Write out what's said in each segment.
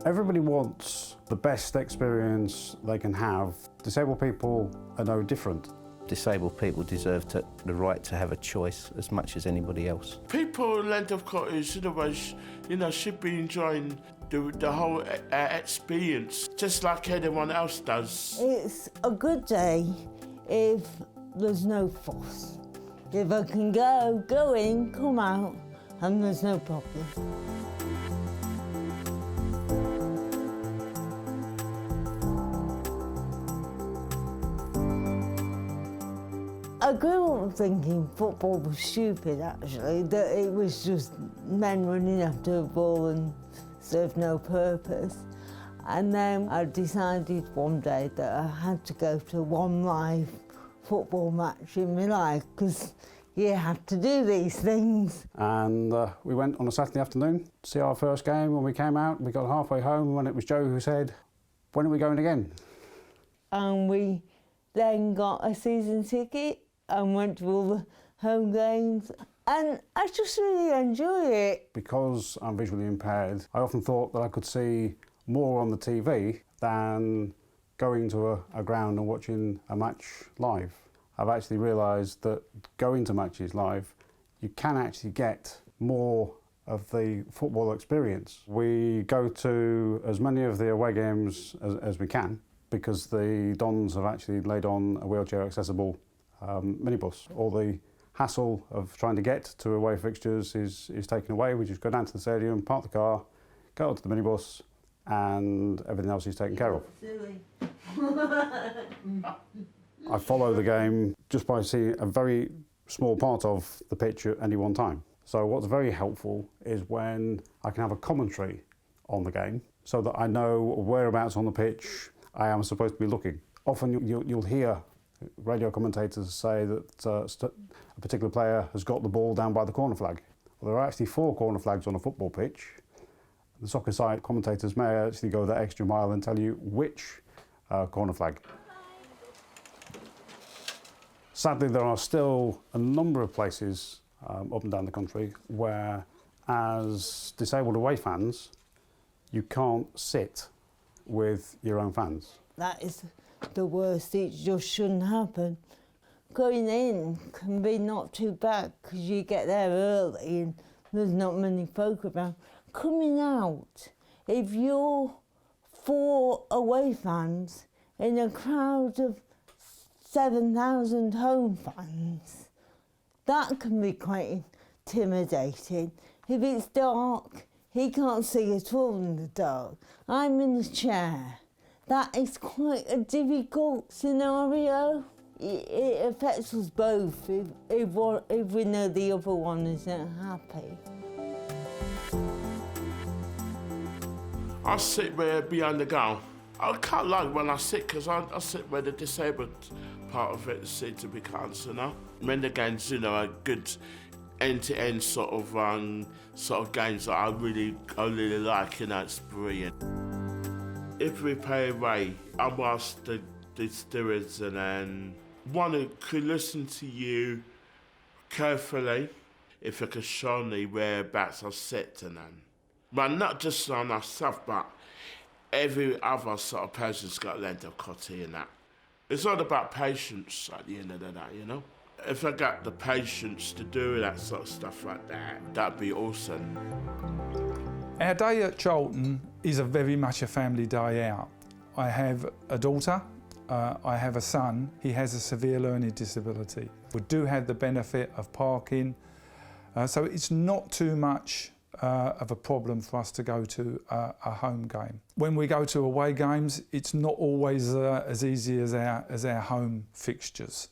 Everybody wants the best experience they can have. Disabled people are no different. Disabled people deserve the right to have a choice as much as anybody else. People in Land of Cottage, should be enjoying the whole experience, just like anyone else does. It's a good day if there's no fuss. If I can go in, come out, and there's no problem. I grew up thinking football was stupid, actually, that it was just men running after a ball and served no purpose. And then I decided one day that I had to go to one live football match in my life, because you had to do these things. And we went on a Saturday afternoon to see our first game. When we came out, we got halfway home when it was Joe who said, "When are we going again?" And we then got a season ticket and went to all the home games, and I just really enjoy it. Because I'm visually impaired, I often thought that I could see more on the TV than going to a ground and watching a match live. I've actually realised that going to matches live, you can actually get more of the football experience. We go to as many of the away games as we can, because the Dons have actually laid on a wheelchair accessible minibus. All the hassle of trying to get to away fixtures is taken away. We just go down to the stadium, park the car, go up to the minibus, and everything else is taken care of. Silly. I follow the game just by seeing a very small part of the pitch at any one time. So what's very helpful is when I can have a commentary on the game, so that I know whereabouts on the pitch I am supposed to be looking. Often you'll hear radio commentators say that a particular player has got the ball down by the corner flag. Well, there are actually 4 corner flags on a football pitch. The soccer side commentators may actually go that extra mile and tell you which corner flag. Sadly, there are still a number of places up and down the country where, as disabled away fans, you can't sit with your own fans. That is the worst. It just shouldn't happen. Going in can be not too bad because you get there early and there's not many folk around. Coming out, if you're 4 away fans in a crowd of 7,000 home fans, that can be quite intimidating. If it's dark, he can't see at all in the dark. I'm in a chair. That is quite a difficult scenario. It affects us both if we know the other one isn't happy. I sit behind the goal. I can't like when I sit, because I sit where the disabled part of it seems to be cancer now. When the games, are good end-to-end sort of games that I really like, it's brilliant. If we play away, I'll ask the stewards and then one who could listen to you carefully, if they could show me whereabouts I sit and then. But not just on myself, but every other sort of person's got Land of Cottage and that. It's all about patience at the end of the day, If I got the patience to do that sort of stuff like that, that'd be awesome. Our day at Charlton is very much a family day out. I have a daughter, I have a son, he has a severe learning disability. We do have the benefit of parking, so it's not too much of a problem for us to go to a home game. When we go to away games, it's not always as easy as our home fixtures.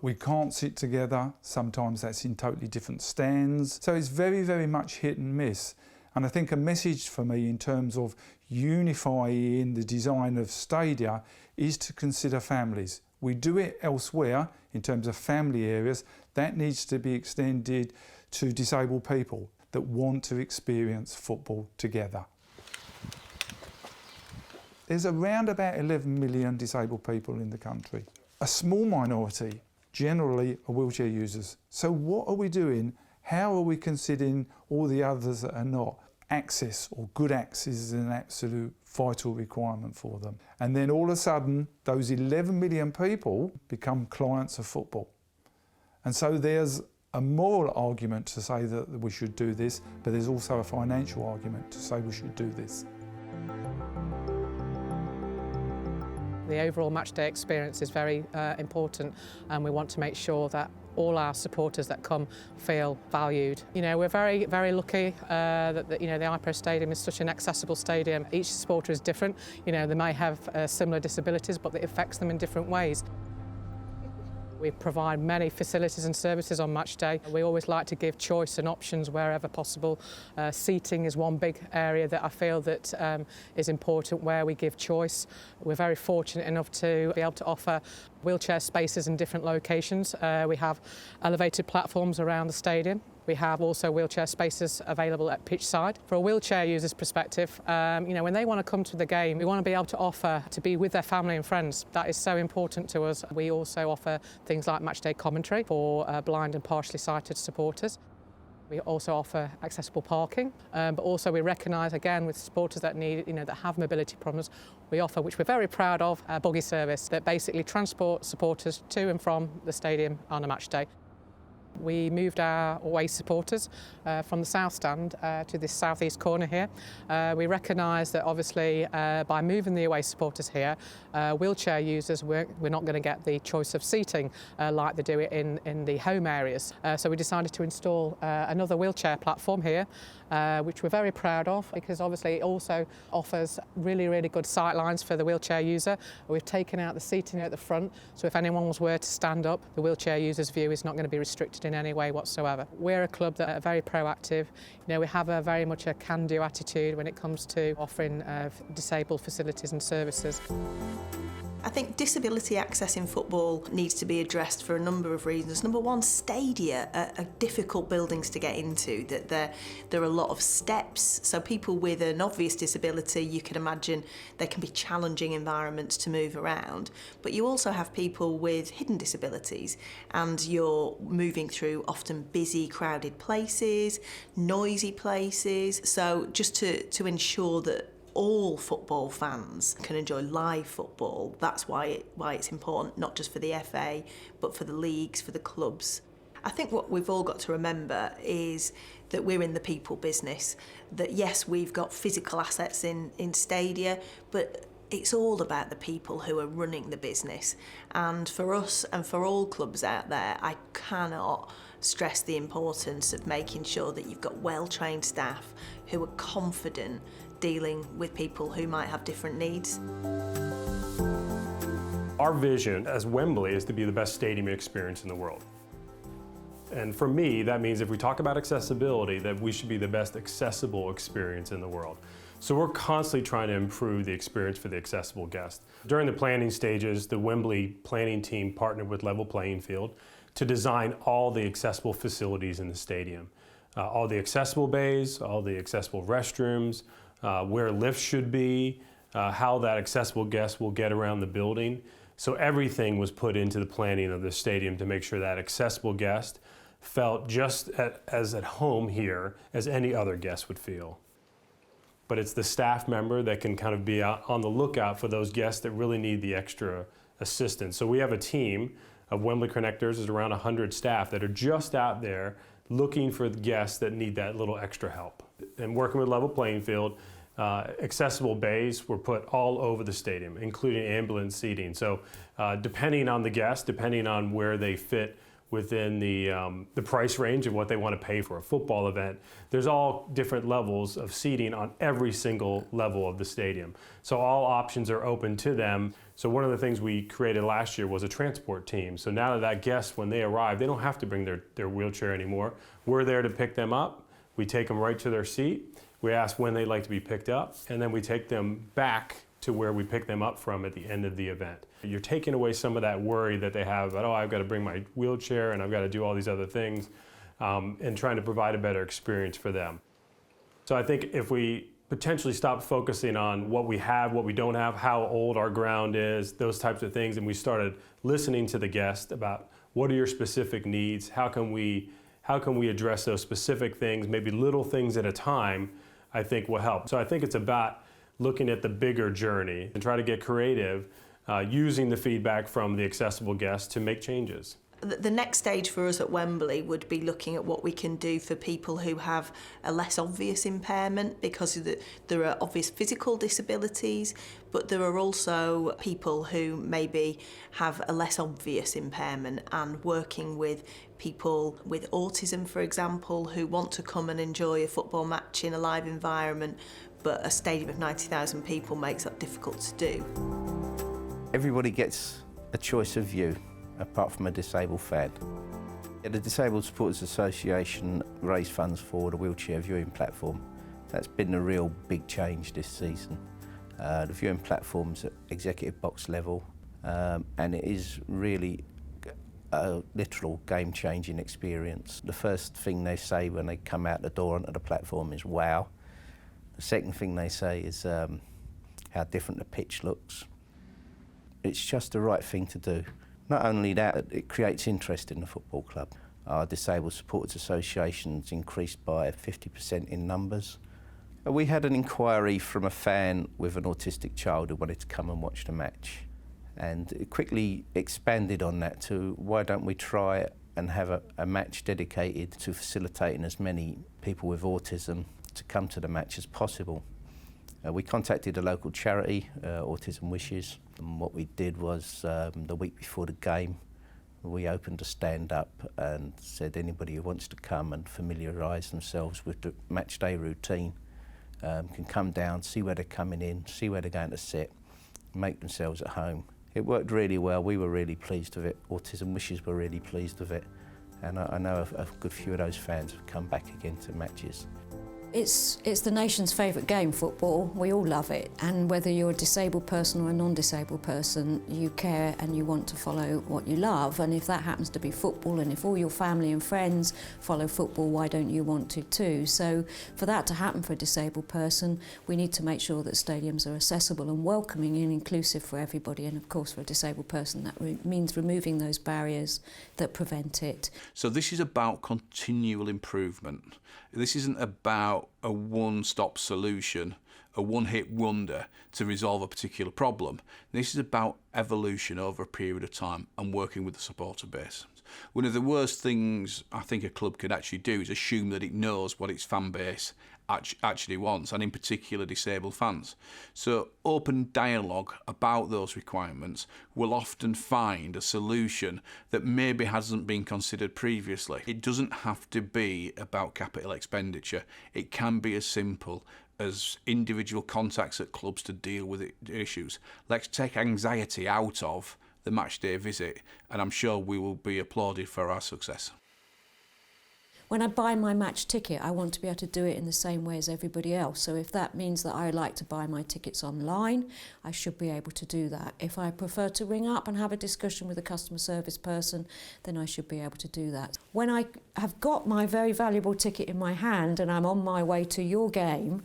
We can't sit together, sometimes that's in totally different stands, so it's very, very much hit and miss. And I think a message for me in terms of unifying the design of stadia is to consider families. We do it elsewhere in terms of family areas. That needs to be extended to disabled people that want to experience football together. There's around about 11 million disabled people in the country. A small minority generally are wheelchair users. So what are we doing? How are we considering all the others that are not? Access, or good access, is an absolute vital requirement for them. And then all of a sudden, those 11 million people become clients of football. And so there's a moral argument to say that we should do this, but there's also a financial argument to say we should do this. The overall matchday experience is very important, and we want to make sure that all our supporters that come feel valued. You know, we're very, very lucky that you know, the iPro Stadium is such an accessible stadium. Each supporter is different. You know, they may have similar disabilities, but it affects them in different ways. We provide many facilities and services on match day. We always like to give choice and options wherever possible. Seating is one big area that I feel that is important, where we give choice. We're very fortunate enough to be able to offer wheelchair spaces in different locations. We have elevated platforms around the stadium. We have also wheelchair spaces available at pitch side. For a wheelchair user's perspective, you know, when they want to come to the game, we want to be able to offer to be with their family and friends. That is so important to us. We also offer things like matchday commentary for blind and partially sighted supporters. We also offer accessible parking, but also we recognise, again, with supporters that need, you know, that have mobility problems, we offer, which we're very proud of, a buggy service that basically transports supporters to and from the stadium on a match day. We moved our away supporters from the south stand to this southeast corner here. We recognise that obviously by moving the away supporters here, wheelchair users, we're not going to get the choice of seating like they do it in the home areas. So we decided to install another wheelchair platform here, which we're very proud of, because obviously it also offers really, really good sight lines for the wheelchair user. We've taken out the seating at the front, so if anyone were to stand up, the wheelchair user's view is not going to be restricted in any way whatsoever. We're a club that are very proactive. You know, we have a very much a can-do attitude when it comes to offering disabled facilities and services. I think disability access in football needs to be addressed for a number of reasons. Number one, stadia are difficult buildings to get into, that there are a lot of steps. So people with an obvious disability, you can imagine they can be challenging environments to move around. But you also have people with hidden disabilities, and you're moving through often busy, crowded places, noisy places. So just to ensure that all football fans can enjoy live football. That's why it's important, not just for the FA, but for the leagues, for the clubs. I think what we've all got to remember is that we're in the people business, that yes, we've got physical assets in stadia, but it's all about the people who are running the business. And for us and for all clubs out there, I cannot stress the importance of making sure that you've got well-trained staff who are confident dealing with people who might have different needs. Our vision as Wembley is to be the best stadium experience in the world. And for me, that means if we talk about accessibility, that we should be the best accessible experience in the world. So we're constantly trying to improve the experience for the accessible guest. During the planning stages, the Wembley planning team partnered with Level Playing Field to design all the accessible facilities in the stadium. All the accessible bays, all the accessible restrooms, where lifts should be, how that accessible guest will get around the building. So everything was put into the planning of the stadium to make sure that accessible guest felt just as at home here as any other guest would feel. But it's the staff member that can kind of be out on the lookout for those guests that really need the extra assistance. So we have a team of Wembley Connectors, there's around 100 staff that are just out there looking for the guests that need that little extra help. And working with Level Playing Field, accessible bays were put all over the stadium, including ambulance seating. So depending on the guest, depending on where they fit within the price range of what they want to pay for a football event, there's all different levels of seating on every single level of the stadium. So all options are open to them. So one of the things we created last year was a transport team. So now that guest, when they arrive, they don't have to bring their wheelchair anymore. We're there to pick them up. We take them right to their seat. We ask when they'd like to be picked up, and then we take them back to where we pick them up from at the end of the event. You're taking away some of that worry that they have about, oh, I've got to bring my wheelchair and I've got to do all these other things, and trying to provide a better experience for them. So I think if we potentially stop focusing on what we have, what we don't have, how old our ground is, those types of things, and we started listening to the guest about what are your specific needs, how can we how can we address those specific things, maybe little things at a time, I think will help. So I think it's about looking at the bigger journey and try to get creative, using the feedback from the accessible guests to make changes. The next stage for us at Wembley would be looking at what we can do for people who have a less obvious impairment, because there are obvious physical disabilities, but there are also people who maybe have a less obvious impairment, and working with people with autism, for example, who want to come and enjoy a football match in a live environment, but a stadium of 90,000 people makes that difficult to do. Everybody gets a choice of view, apart from a disabled fan. The Disabled Supporters Association raised funds for the wheelchair viewing platform. That's been a real big change this season. The viewing platform's at executive box level, and it is really a literal game-changing experience. The first thing they say when they come out the door onto the platform is wow. The second thing they say is how different the pitch looks. It's just the right thing to do. Not only that, it creates interest in the football club. Our Disabled Supporters Association's increased by 50% in numbers. We had an inquiry from a fan with an autistic child who wanted to come and watch the match. And it quickly expanded on that to, why don't we try and have a match dedicated to facilitating as many people with autism to come to the match as possible. We contacted a local charity, Autism Wishes, and what we did was the week before the game we opened a stand-up and said anybody who wants to come and familiarise themselves with the match day routine can come down, see where they're coming in, see where they're going to sit, make themselves at home. It worked really well. We were really pleased with it. Autism Wishes were really pleased with it, and I know a good few of those fans have come back again to matches. It's the nation's favourite game, football. We all love it. And whether you're a disabled person or a non-disabled person, you care and you want to follow what you love. And if that happens to be football, and if all your family and friends follow football, why don't you want to too? So for that to happen for a disabled person, we need to make sure that stadiums are accessible and welcoming and inclusive for everybody. And of course, for a disabled person, that means removing those barriers that prevent it. So this is about continual improvement. This isn't about a one-stop solution, a one-hit wonder to resolve a particular problem. This is about evolution over a period of time and working with the supporter base. One of the worst things I think a club could actually do is assume that it knows what its fan base actually wants, and in particular disabled fans. So open dialogue about those requirements will often find a solution that maybe hasn't been considered previously. It doesn't have to be about capital expenditure. It can be as simple as individual contacts at clubs to deal with issues. Let's take anxiety out of the match day visit, and I'm sure we will be applauded for our success. When I buy my match ticket, I want to be able to do it in the same way as everybody else. So if that means that I like to buy my tickets online, I should be able to do that. If I prefer to ring up and have a discussion with a customer service person, then I should be able to do that. When I have got my very valuable ticket in my hand and I'm on my way to your game,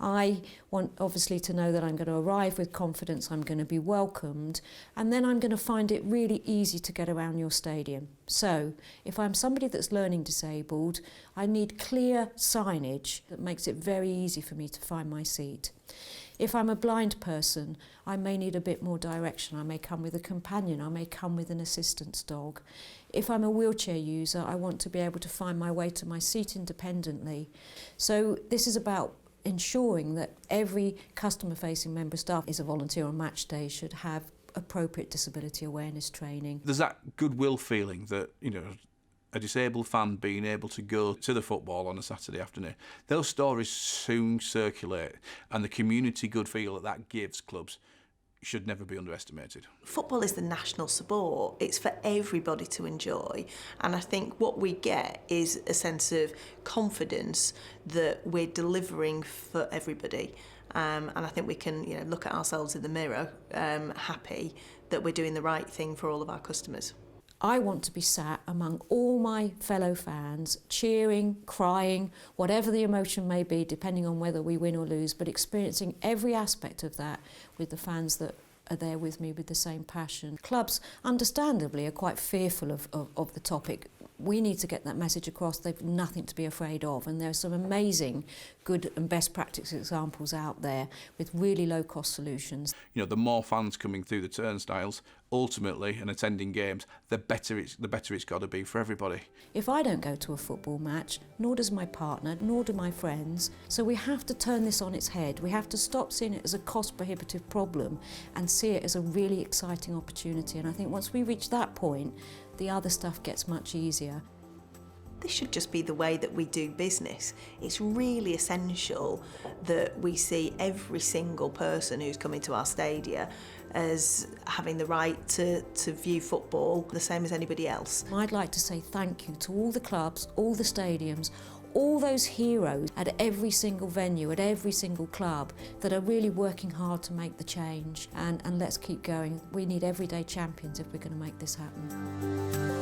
I want obviously to know that I'm going to arrive with confidence, I'm going to be welcomed, and then I'm going to find it really easy to get around your stadium. So if I'm somebody that's learning disabled, I need clear signage that makes it very easy for me to find my seat. If I'm a blind person, I may need a bit more direction. I may come with a companion, I may come with an assistance dog. If I'm a wheelchair user, I want to be able to find my way to my seat independently. So this is about ensuring that every customer-facing member of staff is a volunteer on match day, should have appropriate disability awareness training. There's that goodwill feeling that, a disabled fan being able to go to the football on a Saturday afternoon. Those stories soon circulate, and the community good feel that gives clubs should never be underestimated. Football is the national sport. It's for everybody to enjoy, and I think what we get is a sense of confidence that we're delivering for everybody, and I think we can look at ourselves in the mirror happy that we're doing the right thing for all of our customers. I want to be sat among all my fellow fans, cheering, crying, whatever the emotion may be, depending on whether we win or lose, but experiencing every aspect of that with the fans that are there with me with the same passion. Clubs, understandably, are quite fearful of the topic. We need to get that message across. They've nothing to be afraid of, and there are some amazing good and best practice examples out there with really low cost solutions. You know, the more fans coming through the turnstiles, ultimately, and attending games, the better it's got to be for everybody. If I don't go to a football match, nor does my partner, nor do my friends. So we have to turn this on its head. We have to stop seeing it as a cost prohibitive problem and see it as a really exciting opportunity. And I think once we reach that point, the other stuff gets much easier. This should just be the way that we do business. It's really essential that we see every single person who's coming to our stadia as having the right to view football the same as anybody else. I'd like to say thank you to all the clubs, all the stadiums, all those heroes at every single venue, at every single club that are really working hard to make the change. And let's keep going. We need everyday champions if we're going to make this happen.